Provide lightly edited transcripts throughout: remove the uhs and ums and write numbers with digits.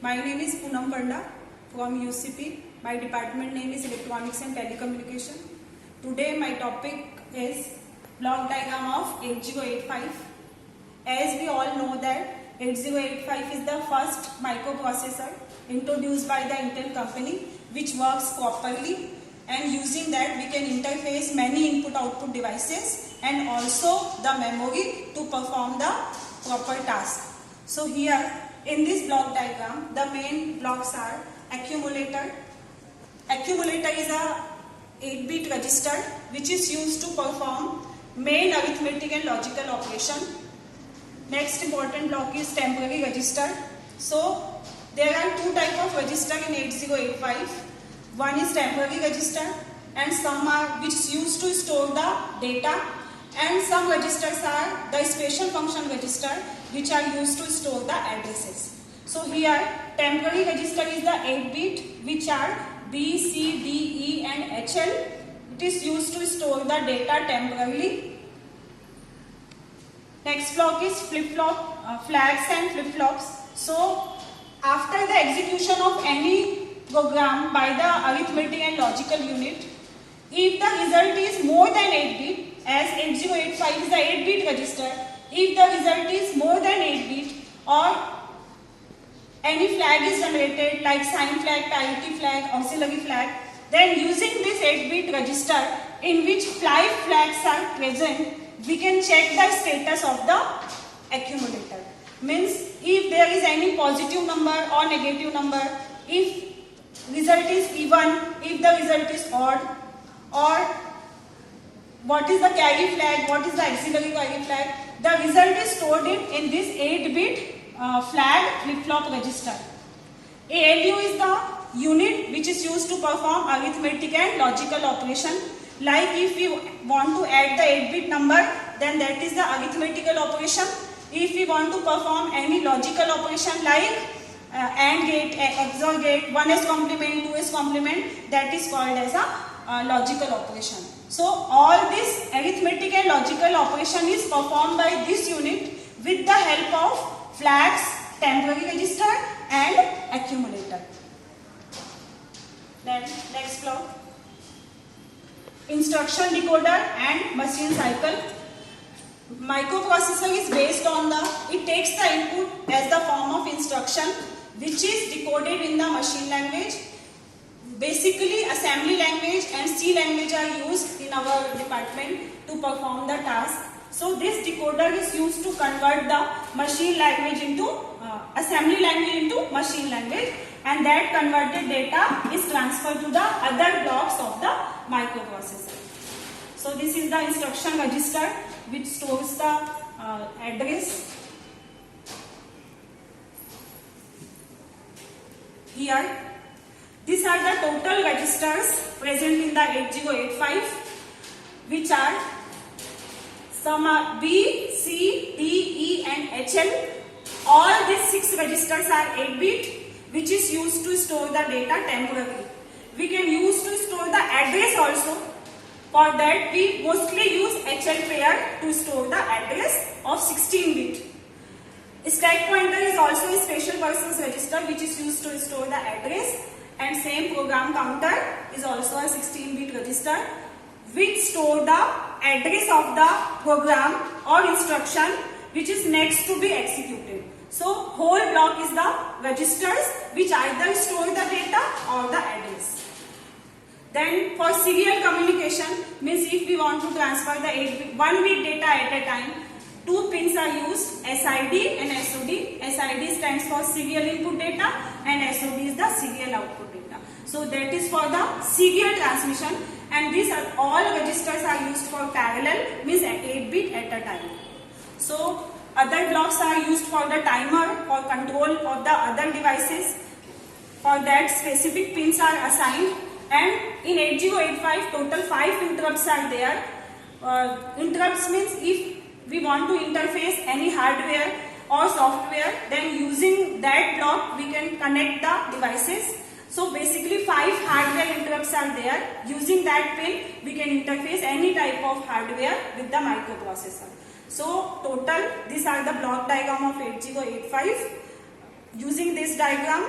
My name is Poonam Panda from UCP. My department name is Electronics and Telecommunication. Today my topic is block diagram of 8085. As we all know that 8085 is the first microprocessor introduced by the Intel company which works properly, and using that we can interface many input-output devices and also the memory to perform the proper task. So here in this block diagram, the main blocks are accumulator. Accumulator is a 8-bit register which is used to perform main arithmetic and logical operation. Next important block is temporary register. So there are two types of register in 8085. One is temporary register and some are which is used to store the data, and some registers are the special function register which are used to store the addresses. So here temporary register is the 8-bit which are B, C, D, E and HL. It is used to store the data temporarily. Next block is flip-flop, flags and flip-flops. So after the execution of any program by the arithmetic and logical unit, if the result is more than 8-bit, as 8085 is the 8-bit register, if the result is more than 8-bit or any flag is generated like sign flag, parity flag, auxiliary flag, then using this 8-bit register in which 5 flags are present, we can check the status of the accumulator. Means if there is any positive number or negative number, if result is even, if the result is odd, or what is the carry flag, what is the auxiliary carry flag, the result is stored in this 8-bit flag flip-flop register. ALU is the unit which is used to perform arithmetic and logical operation. Like if we want to add the 8-bit number, then that is the arithmetical operation. If we want to perform any logical operation like AND gate, XOR gate, 1s complement, 2s complement, that is called as a logical operation. So all this arithmetic and logical operation is performed by this unit with the help of flags, temporary register and accumulator. Then next block, instruction decoder and machine cycle. Microprocessor is based on it takes the input as the form of instruction which is decoded in the machine language. Basically assembly language and C language are used in our department to perform the task. So this decoder is used to convert the machine language into assembly language into machine language, and that converted data is transferred to the other blocks of the microprocessor. So this is the instruction register which stores the address. Here these are the total registers present in the 8085, which are some are B, C, D, E and HL. All these 6 registers are 8-bit which is used to store the data temporarily. We can use to store the address also. For that we mostly use HL pair to store the address of 16-bit. Stack pointer is also a special persons register which is used to store the address, and same program counter is also a 16-bit register which store the address of the program or instruction which is next to be executed. So whole block is the registers which either store the data or the address. Then for serial communication, means if we want to transfer the 1-bit data at a time, 2 pins are used, SID and SOD. SID stands for serial input data and SOD is the serial output data. So that is for the serial transmission, and these are all registers are used for parallel, means at 8-bit at a time. So other blocks are used for the timer or control of the other devices. For that specific pins are assigned, and in 8085 total 5 interrupts are there. Interrupts means if we want to interface any hardware or software, then using that block we can connect the devices. So basically 5 hardware interrupts are there. Using that pin we can interface any type of hardware with the microprocessor. So total these are the block diagram of 8085. Using this diagram,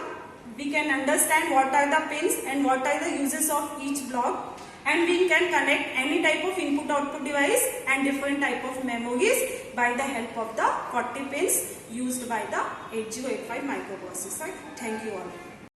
we can understand what are the pins and what are the uses of each block, and we can connect any type of input output device and different type of memories by the help of the 40 pins used by the 8085 microprocessor. Thank you all.